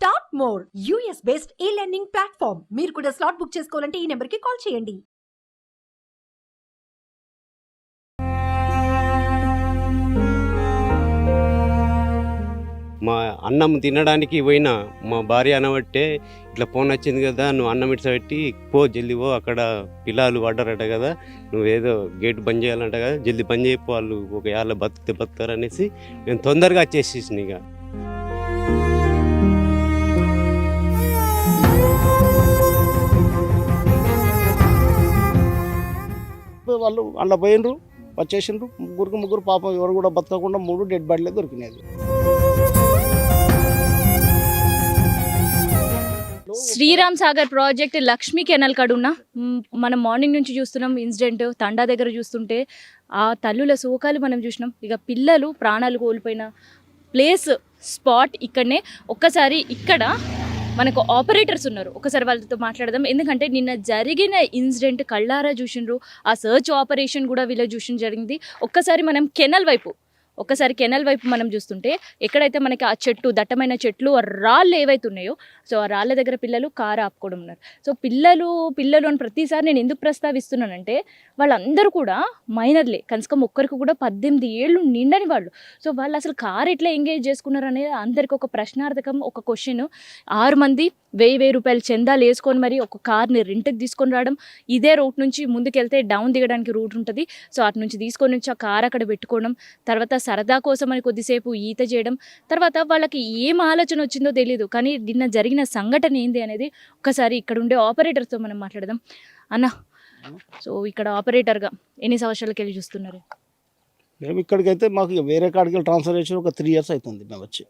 Start more US based ఈ learning platform. మీరు కూడా స్లాట్ బుక్ చేసుకోవాలంటే ఈ నెంబర్కి కాల్ చేయండి. మా అన్నం తినడానికి పోయినా మా భార్య అనబట్టే ఇట్లా ఫోన్ వచ్చింది కదా, నువ్వు అన్నం ఇట్సబెట్టి పో జల్దీ పో, అక్కడ పిల్లలు పడ్డారట కదా, నువ్వేదో గేట్ బంద్ చేయాలంట కదా, జల్దీ బంద్ చేయపో, వాళ్ళు ఒక ఏళ్ళ బతికితే బతుకుతారు అనేసి నేను తొందరగా వచ్చేసేసిన. ఇక వాళ్ళు అలా పోయినరు, వచ్చేసిండ్రు. ముగ్గురు పాపం ఎవరు కూడా బతకకుండా 3 డెడ్ బాడీలే దొరికినాయి. శ్రీరామ్ సాగర్ ప్రాజెక్ట్ లక్ష్మీ కెనాల్ కాడున్న మనం మార్నింగ్ నుంచి చూస్తున్నాం ఇన్సిడెంట్. తండా దగ్గర చూస్తుంటే ఆ తల్లుల శోకాలు మనం చూసినాం. ఇక పిల్లలు ప్రాణాలు కోల్పోయిన ప్లేస్ స్పాట్ ఇక్కడనే. ఒక్కసారి ఇక్కడ మనకు ఆపరేటర్స్ ఉన్నారు, ఒకసారి వాళ్ళతో మాట్లాడదాం. ఎందుకంటే నిన్న జరిగిన ఇన్సిడెంట్ కళ్ళారా చూసిండ్రు, ఆ సర్చ్ ఆపరేషన్ కూడా వీళ్ళు చూసిన జరిగింది. ఒక్కసారి మనం కెనాల్ వైపు మనం చూస్తుంటే ఎక్కడైతే మనకి ఆ చెట్టు దట్టమైన చెట్లు రాళ్ళు ఏవైతే ఉన్నాయో, సో ఆ రాళ్ళ దగ్గర పిల్లలు కారు ఆపుకోవడం ఉన్నారు. సో పిల్లలు అని ప్రతిసారి నేను ఎందుకు ప్రస్తావిస్తున్నానంటే వాళ్ళందరూ కూడా మైనర్లే, కనీసం ఒక్కరికి కూడా 18 ఏళ్ళు నిండని వాళ్ళు. సో వాళ్ళు అసలు కారు ఎట్లా ఎంగేజ్ చేసుకున్నారు అనేది అందరికి ఒక ప్రశ్నార్థకం, ఒక క్వశ్చన్. 6 మంది 1000 రూపాయలు చందాలు వేసుకొని మరి ఒక కార్ని రెంట్కి తీసుకొని రావడం. ఇదే రూట్ నుంచి ముందుకెళ్తే డౌన్ దిగడానికి రూట్ ఉంటుంది, సో అటు నుంచి తీసుకొని వచ్చి ఆ కార్ అక్కడ పెట్టుకోవడం, తర్వాత సరదా కోసం అని కొద్దిసేపు ఈత చేయడం, తర్వాత వాళ్ళకి ఏం ఆలోచన వచ్చిందో తెలియదు. కానీ నిన్న జరిగిన సంఘటన ఏంది అనేది ఒకసారి ఇక్కడ ఉండే ఆపరేటర్తో మనం మాట్లాడదాం. అన్న, సో ఇక్కడ ఆపరేటర్గా ఎన్ని సంవత్సరాలకి వెళ్ళి చూస్తున్నారు? మేము ఇక్కడికైతే మాకు వేరే కాడికి ట్రాన్స్ఫర్ చేసి ఒక 3 years అవుతుంది మేము వచ్చి.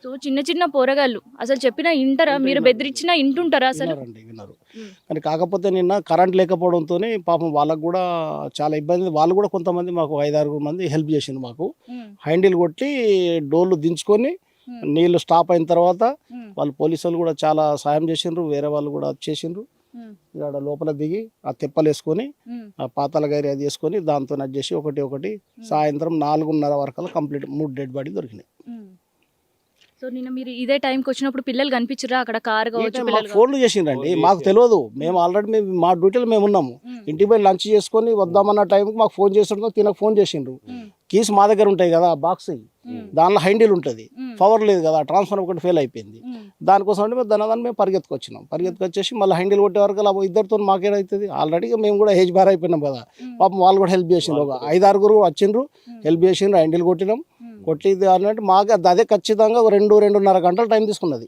సో చిన్న పోరగాళ్ళు అసలు చెప్పినా ఇంటారా? మీరు బెదిరించినా ఇంటుంటారా? అసలు విన్నారు. కానీ కాకపోతే నిన్న కరెంట్ లేకపోవడంతో పాపం వాళ్ళకు కూడా చాలా ఇబ్బంది. వాళ్ళు కూడా కొంతమంది మాకు 5-6 మంది హెల్ప్ చేసిండ్రు. మాకు హ్యాండిల్ కొట్టి డోర్లు దించుకొని నీళ్ళు స్టాప్ అయిన తర్వాత వాళ్ళు పోలీసులు కూడా చాలా సాయం చేసిండ్రు. వేరే వాళ్ళు కూడా వచ్చేసిండ్రు. ఇక్కడ లోపల దిగి ఆ తెప్పలు వేసుకొని ఆ పాతాల గైరి అది వేసుకొని దాంతో చేసి ఒకటి సాయంత్రం 4:30 వరకు కంప్లీట్ 3 డెడ్ బాడీ దొరికినాయి. సో నిన్న మీరు ఇదే టైంకి వచ్చినప్పుడు పిల్లలు కనిపించరా అక్కడ? కారు కావచ్చు, ఫోన్లు చేసిండ్రండి, మాకు తెలియదు. మేము ఆల్రెడీ మా డ్యూటీలో మేము ఉన్నాము. ఇంటికి పోయి లంచ్ చేసుకొని వద్దామన్న టైంకి మాకు ఫోన్ చేస్తుండో తినకు ఫోన్ చేసిండ్రు. కీస్ మా దగ్గర ఉంటాయి కదా, బాక్స్ దానిలో హ్యాండిల్ ఉంటుంది, పవర్ లేదు కదా, ట్రాన్స్ఫర్ ఒకటి ఫెయిల్ అయిపోయింది. దానికోసం అంటే మేము పరిగెత్తుకొచ్చేసి మళ్ళీ హ్యాండిల్ కొట్టే వరకు అలా ఇద్దరితో మాకేదవుతుంది. ఆల్రెడీ మేము కూడా ఏజ్ బార్ అయిపోయినాం కదా, పాపం వాళ్ళు కూడా హెల్ప్ చేసిండ్రు. ఒక 5-6 వచ్చిండ్రు, హెల్ప్ చేసిండ్రు, హ్యాండిల్ కొట్టినాం. కొట్టిది అన్నట్టు మాకు అదే ఖచ్చితంగా 2-2.5 గంటల టైం తీసుకున్నది.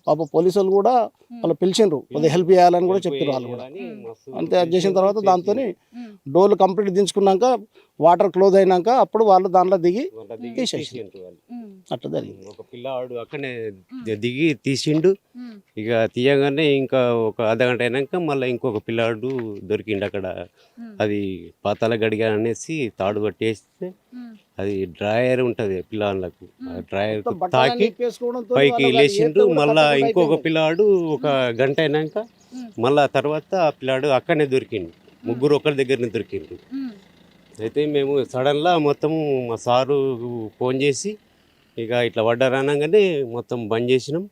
పాప పోలీసులు కూడా వాళ్ళు పిలిచిండ్రు, కొద్దిగా హెల్ప్ చేయాలని కూడా చెప్పారు వాళ్ళు కూడా. అంతే అది చేసిన తర్వాత దాంతో డోర్లు కంప్లీట్ దించుకున్నాక వాటర్ క్లోజ్ అయినాక అప్పుడు వాళ్ళు దాంట్లో దిగి తీసేసిండ్రు. అట్లా జరిగింది. ఒక పిల్లవాడు అక్కడనే దిగి తీసిండు. ఇక తీయగానే ఇంకా ఒక అర్ధగంట అయినాక మళ్ళీ ఇంకొక పిల్లాడు దొరికిండు అక్కడ. అది పాతాల గడిగా అనేసి తాడు కట్టేస్తే అది డ్రాయర్ ఉంటుంది పిల్లలకు, ఆ డ్రాయర్ తాకి పైకి లేచిండు. మళ్ళా ఇంకొక పిల్లాడు ఒక గంట అయినాక మళ్ళా తర్వాత ఆ పిల్లాడు అక్కడనే దొరికిండు. 3 ఒకరి దగ్గరనే దొరికిండు. అయితే మేము సడన్గా మొత్తము మా సారు ఫోన్ చేసి ఇక ఇట్లా పడ్డారు అనగానే మొత్తం బంద్ చేసినాం.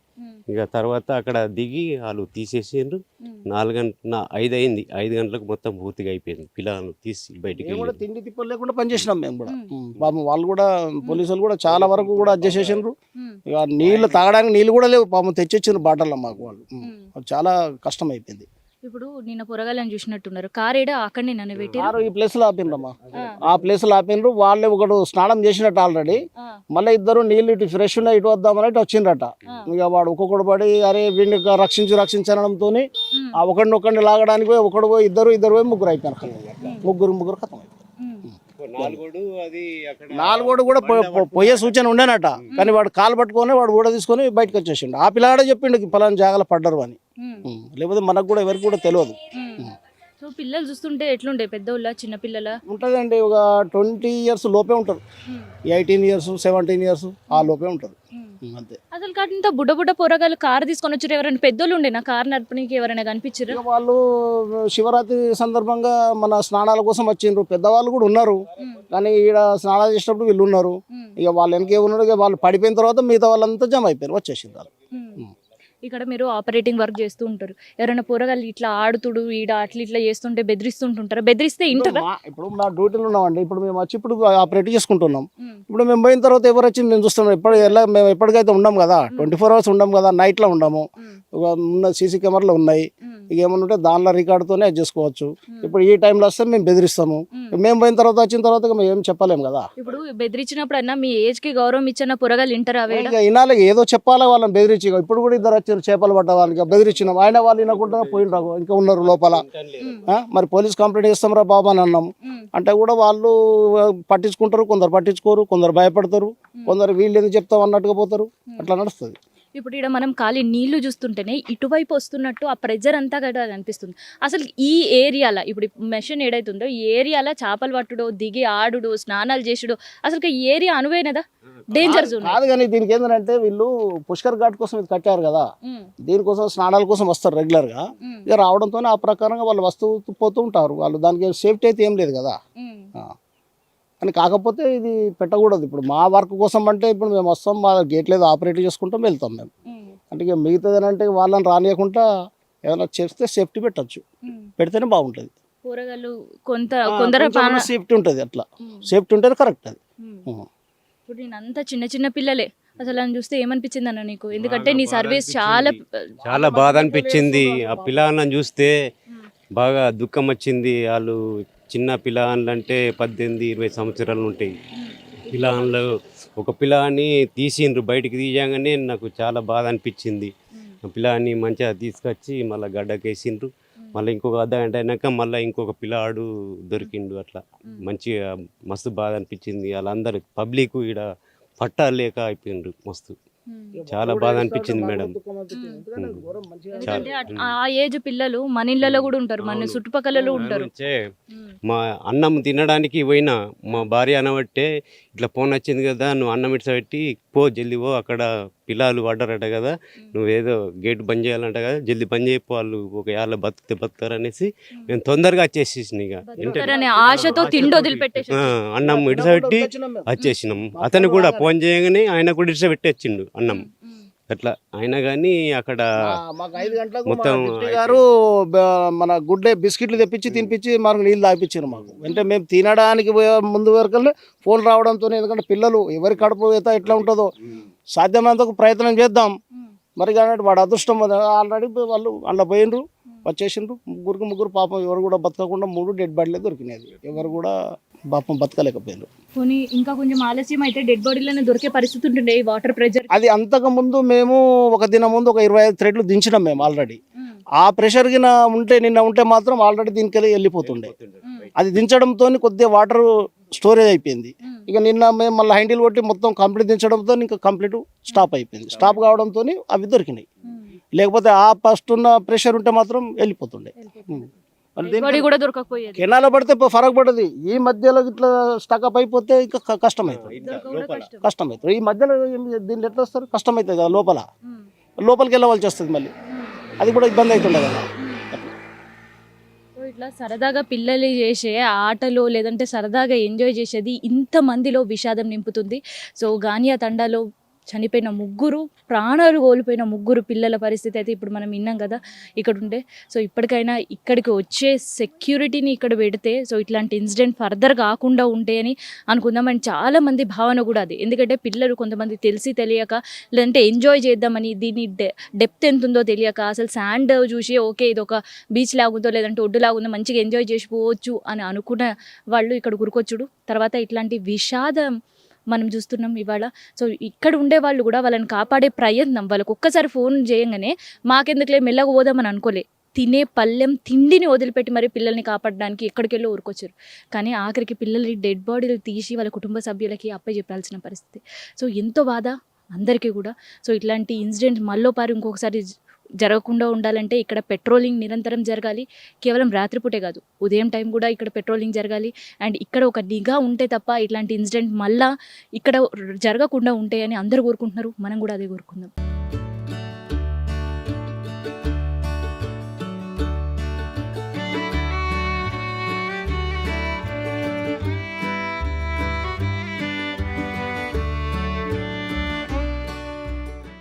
ఇక తర్వాత అక్కడ దిగి వాళ్ళు తీసేసిండ్రు. 5 అయింది, 5 గంటలకు మొత్తం పూర్తిగా అయిపోయింది. పిల్లలు తీసి బయటికి తిండి తిప్పలు లేకుండా పనిచేసినాం మేము కూడా. పాపం వాళ్ళు కూడా పోలీసులు కూడా చాలా వరకు కూడా అడ్జస్ట్ చేసిండ్రు. ఇక నీళ్ళు తాగడానికి నీళ్ళు కూడా లేవు, పాపం తెచ్చిచ్చిండ్రు బాటల్లో మాకు. వాళ్ళు చాలా కష్టం అయిపోయింది. ఇప్పుడు నిన్న పొరగాలని చూసినట్టున్నారు, కారు ఏడా అక్కడనే నన్ను పెట్టి ఈ ప్లేస్ లో ఆపిండ్రమ్మా, ఆ ప్లేస్ లో ఆపిండ్రు. వాళ్ళే ఒకడు స్నానం చేసినట్టు ఆల్రెడీ, మళ్ళీ ఇద్దరు నీళ్ళు ఇటు ఫ్రెష్ ఉన్నాయి ఇటు వద్దామని వచ్చిండ్రట. ఇక వాడు ఒక్కొక్కడు పడి అరే వీడిని రక్షించడంతో ఆ ఒకడిని లాగడానికి పోయి ఒకడు పోయి ఇద్దరు పోయి 3 అయిపోయారు. ముగ్గురు ఖతం అయిపోయారు. 4 కూడా పోయే సూచన ఉండేనట, కానీ వాడు కాలు పట్టుకొని వాడు కూడా తీసుకొని బయటకు వచ్చేసిండు. ఆ పిల్లాడే చెప్పిండు పలానా జాగాలో పడ్డరు అని, లేకపోతే మనకు కూడా ఎవరికి కూడా తెలియదు. సో పిల్లలు చూస్తుంటే ఎట్లుండే, పెద్దోళ్ళ చిన్న పిల్లల? ఉంటుందండి, ఒక 20 years లోపే ఉంటారు, 18 years 17 years ఆ లోపే ఉంటారు అంతే. అసలు కాకుండా బుడ్డ పొరగాలు కారు తీసుకొని వచ్చారు. ఎవరైనా పెద్దోళ్ళు ఉండేనా కారు నడపడానికి? ఎవరైనా కనిపించారు? వాళ్ళు శివరాత్రి సందర్భంగా మన స్నానాల కోసం వచ్చిండ్రు. పెద్దవాళ్ళు కూడా ఉన్నారు, కానీ ఈడ స్నానాలు చేసినప్పుడు వీళ్ళు ఉన్నారు. ఇక వాళ్ళు వెనకే ఉన్నారు. ఇక వాళ్ళు పడిపోయిన తర్వాత మిగతా వాళ్ళంతా జమ అయిపోయారు, వచ్చేసిండ్రు వాళ్ళు. ఇక్కడ మీరు ఆపరేటింగ్ వర్క్ చేస్తూ ఉంటారు, ఎవరైనా పోరగాళ్ళు ఇట్లా ఆడుతుడు ఈడ అట్లా ఇట్లా చేస్తుంటే బెదిరిస్తుంటుంటారా? బెదిరిస్తే ఇంటరా? ఇప్పుడు మా డ్యూటీలో ఉన్నామండి. ఇప్పుడు మేము వచ్చి ఇప్పుడు ఆపరేట్ చేసుకుంటున్నాం. ఇప్పుడు మేము పోయిన తర్వాత ఎవరు వచ్చి మేము చూస్తున్నాం. మేము ఎప్పటికైతే ఉండం కదా, 24 hours ఉండం కదా, నైట్లో ఉండము. ఉన్న సీసీ కెమెరాలు ఉన్నాయి. ఇక ఏమన్నా ఉంటే దానిలో రికార్డుతోనే అది చేసుకోవచ్చు. ఇప్పుడు ఈ టైంలో వస్తే మేము బెదిరిస్తాము. మేము పోయిన తర్వాత వచ్చిన తర్వాత మేము ఏం చెప్పలేము కదా. ఇప్పుడు బెదిరించినప్పుడు అన్నా మీ ఏజ్ కి గౌరవం ఇచ్చిన పోరగాళ్ళు ఇంటరా? ఇక వినాలి, ఏదో చెప్పాలి వాళ్ళని బెదిరించి. ఇప్పుడు కూడా ఇద్దరు వచ్చారు చేపలు పట్ట వాళ్ళకి బెదిరించినాం. ఆయన వాళ్ళు వినకుండా పోయినరాకు ఇంకా ఉన్నారు లోపల. మరి పోలీస్ కంప్లైంట్ చేస్తాం రా బాబా అని అన్నాం. అంటే కూడా వాళ్ళు పట్టించుకుంటారు, కొందరు పట్టించుకోరు, కొందరు భయపడతారు, కొందరు వీళ్ళు ఎందుకు చెప్తాం అన్నట్టుగా పోతారు. అట్లా నడుస్తుంది. ఇప్పుడు ఇక్కడ మనం ఖాళీ నీళ్లు చూస్తుంటేనే ఇటువైపు వస్తున్నట్టు ఆ ప్రెజర్ అంతా కూడా అనిపిస్తుంది. అసలు ఈ ఏరియాలో ఇప్పుడు మెషిన్ ఏదైతుందో ఈ ఏరియాలో చేపలు పట్టుడు, దిగి ఆడుడు, స్నానాలు చేసుడు, అసలు ఈ ఏరియా అనువైనదా? డేంజర్ జోన్ కాదు. కానీ దీనికి ఏంటంటే వీళ్ళు పుష్కర్ ఘాట్ కోసం ఇది కట్టారు కదా, దీనికోసం స్నానాల కోసం వస్తారు రెగ్యులర్ గా. ఇక రావడంతో ఆ ప్రకారంగా వాళ్ళు వస్తూ పోతూ ఉంటారు. వాళ్ళు దానికి సేఫ్టీ అయితే ఏం లేదు కదా. కానీ కాకపోతే ఇది పెట్టకూడదు. ఇప్పుడు మా వర్క్ కోసం అంటే ఇప్పుడు మేము వస్తాం, మా గేట్ లేదు, ఆపరేట్ చేసుకుంటాం, వెళ్తాం మేము. అంటే ఇక మిగతాదంటే వాళ్ళని రానియకుండా ఏదైనా చేస్తే సేఫ్టీ పెట్టచ్చు, పెడితేనే బాగుంటుంది. కూరగాయలు కొందరు సేఫ్టీ ఉంటుంది. అట్లా సేఫ్టీ ఉంటేనే కరెక్ట్ అది. ఇప్పుడు నేను అంతా చిన్న చిన్న పిల్లలే, అసలు అని చూస్తే ఏమనిపించింది అన్న నీకు? ఎందుకంటే నీ సర్వీస్ చాలా బాధ అనిపించింది. ఆ పిల్లలను చూస్తే బాగా దుఃఖం వచ్చింది. వాళ్ళు చిన్న పిల్లలు అంటే 18-20 సంవత్సరాలు ఉంటాయి. పిల్లలు ఒక పిల్లని తీసిండ్రు, బయటికి తీయగానే నాకు చాలా బాధ అనిపించింది. పిల్లని మంచిగా తీసుకొచ్చి మళ్ళీ గడ్డకేసిండ్రు. మళ్ళీ ఇంకొక అర్ధగంట అయినాక మళ్ళీ ఇంకొక పిల్లాడు దొరికిండు. అట్లా మంచిగా మస్తు బాధ అనిపించింది. వాళ్ళందరూ పబ్లిక్ ఈడ పట్టాలేక అయిపోయిండ్రు. మస్తు చాలా బాధ అనిపించింది మేడం. ఆ ఏజ్ పిల్లలు మన ఇళ్ళలో కూడా ఉంటారు, మన చుట్టుపక్కలలో ఉంటారు. మా అన్నం తినడానికి పోయినా మా భార్య అనబట్టే ఇట్లా ఫోన్ వచ్చింది కదా, నువ్వు అన్నం ఇట్సబెట్టి పో, జల్దీ పో, అక్కడ పిల్లలు పడ్డారట కదా, నువ్వేదో గేట్ బంద్ చేయాలంట కదా, జల్దీ బంద్ చేయపో, వాళ్ళు ఒక ఏళ్ళ బతుకుతే బతుకుతారు అనేసి మేము తొందరగా వచ్చేసేసిన. ఇక ఆశతో తిండి వదిలిపెట్టేసి అన్నం ఇడిసబెట్టి వచ్చేసినాం. అతను కూడా ఫోన్ చేయగానే ఆయన కూడా ఇడిసబెట్టి వచ్చిండు అన్నం. అట్లా అయినా కానీ అక్కడ మాకు 5 గంటలకు మొత్తం గారు మన గుడ్డే బిస్కెట్లు తెప్పించి తినిపించి మనకు నీళ్ళు తాగిపించారు మాకు. అంటే మేము తినడానికి ముందు వరకు ఫోన్ రావడంతో, ఎందుకంటే పిల్లలు ఎవరి కడుపు ఎట్లా ఉంటుందో సాధ్యమైనంత ప్రయత్నం చేద్దాం. మరి కానీ వాడు అదృష్టం ఆల్రెడీ వాళ్ళు అందులో పోయినరు, వచ్చేసిండ్రు. ముగ్గురు పాపం ఎవరు కూడా బతకకుండా 3 డెడ్ బాడీలే దొరికినాయి. ఎవరు కూడా పాపం బతకలేకపోయారు. పోనీ ఇంకా కొంచెం ఆలస్యం అయితే డెడ్ బాడీలోనే దొరికే పరిస్థితి ఉంటుండే ఈ వాటర్ ప్రెషర్. అది అంతకు ముందు మేము ఒక దినం ముందు ఒక 25 థ్రెడ్లు దించినాం మేము ఆల్రెడీ. ఆ ప్రెషర్ కింద నిన్న ఉంటే మాత్రం ఆల్రెడీ దీనికి వెళ్ళిపోతుండే. అది దించడంతో కొద్దిగా వాటర్ స్టోరేజ్ అయిపోయింది. ఇక నిన్న మేము మళ్ళీ హ్యాండిల్ కొట్టి మొత్తం కంప్లీట్ దించడంతో ఇంకా కంప్లీట్ స్టాప్ అయిపోయింది. స్టాప్ కావడంతో అవి దొరికినాయి. లేకపోతే ఆ ఫస్ట్ ఉన్న ప్రెషర్ ఉంటే మాత్రం వెళ్ళిపోతుండే. కూడా దొరకకపోయేది. కెనాల పడితే ఫరక్ పడదు. ఈ మధ్యలో ఇట్లా స్టక్అప్ అయిపోతే ఇంకా కష్టమవుతుంది. ఈ మధ్యలో దీన్ని ఎట్లా వస్తారు, కష్టమవుతుంది కదా. లోపలికి వెళ్ళవలసి వస్తుంది, మళ్ళీ అది కూడా ఇబ్బంది అవుతుండే కదా. ఇట్లా సరదాగా పిల్లలు చేసే ఆటలు లేదంటే సరదాగా ఎంజాయ్ చేసేది ఇంతమందిలో విషాదం నింపుతుంది. సో గానియా తండాలో చనిపోయిన 3 ప్రాణాలు కోల్పోయిన 3 పిల్లల పరిస్థితి అయితే ఇప్పుడు మనం విన్నాం కదా ఇక్కడ ఉంటే. సో ఇప్పటికైనా ఇక్కడికి వచ్చే సెక్యూరిటీని ఇక్కడ పెడితే సో ఇట్లాంటి ఇన్సిడెంట్ ఫర్దర్ కాకుండా ఉంటాయని అనుకుందాం. అండ్ చాలామంది భావన కూడా అది. ఎందుకంటే పిల్లలు కొంతమంది తెలిసి తెలియక లేదంటే ఎంజాయ్ చేద్దామని దీని డెప్త్ ఎంత ఉందో తెలియక అసలు శాండ్ చూసి ఓకే ఇది ఒక బీచ్ లాగుందో లేదంటే ఒడ్డు లాగుందో మంచిగా ఎంజాయ్ చేసిపోవచ్చు అని అనుకున్న వాళ్ళు ఇక్కడ గురికొచ్చుడు. తర్వాత ఇట్లాంటి విషాదం మనం చూస్తున్నాం ఇవాళ. సో ఇక్కడ ఉండే వాళ్ళు కూడా వాళ్ళని కాపాడే ప్రయత్నం, వాళ్ళకి ఒక్కసారి ఫోన్ చేయగానే మాకెందుకులే మెల్లగా పోదామని అనుకోలే, తినే పళ్ళెం తిండిని వదిలిపెట్టి మరి పిల్లల్ని కాపాడడానికి ఎక్కడికెళ్ళో ఊరుకొచ్చారు. కానీ ఆఖరికి పిల్లల్ని డెడ్ బాడీలు తీసి వాళ్ళ కుటుంబ సభ్యులకి అప్పచెప్పాల్సిన పరిస్థితి. సో ఎంతో బాధ అందరికీ కూడా. సో ఇట్లాంటి ఇన్సిడెంట్ మళ్ళోపారి ఇంకొకసారి జరగకుండా ఉండాలంటే ఇక్కడ పెట్రోలింగ్ నిరంతరం జరగాలి. కేవలం రాత్రిపూటే కాదు, ఉదయం టైం కూడా ఇక్కడ పెట్రోలింగ్ జరగాలి. అండ్ ఇక్కడ ఒక నిఘా ఉంటే తప్ప ఇట్లాంటి ఇన్సిడెంట్ మళ్ళా ఇక్కడ జరగకుండా ఉంటాయని అందరూ కోరుకుంటున్నారు. మనం కూడా అదే కోరుకుందాం.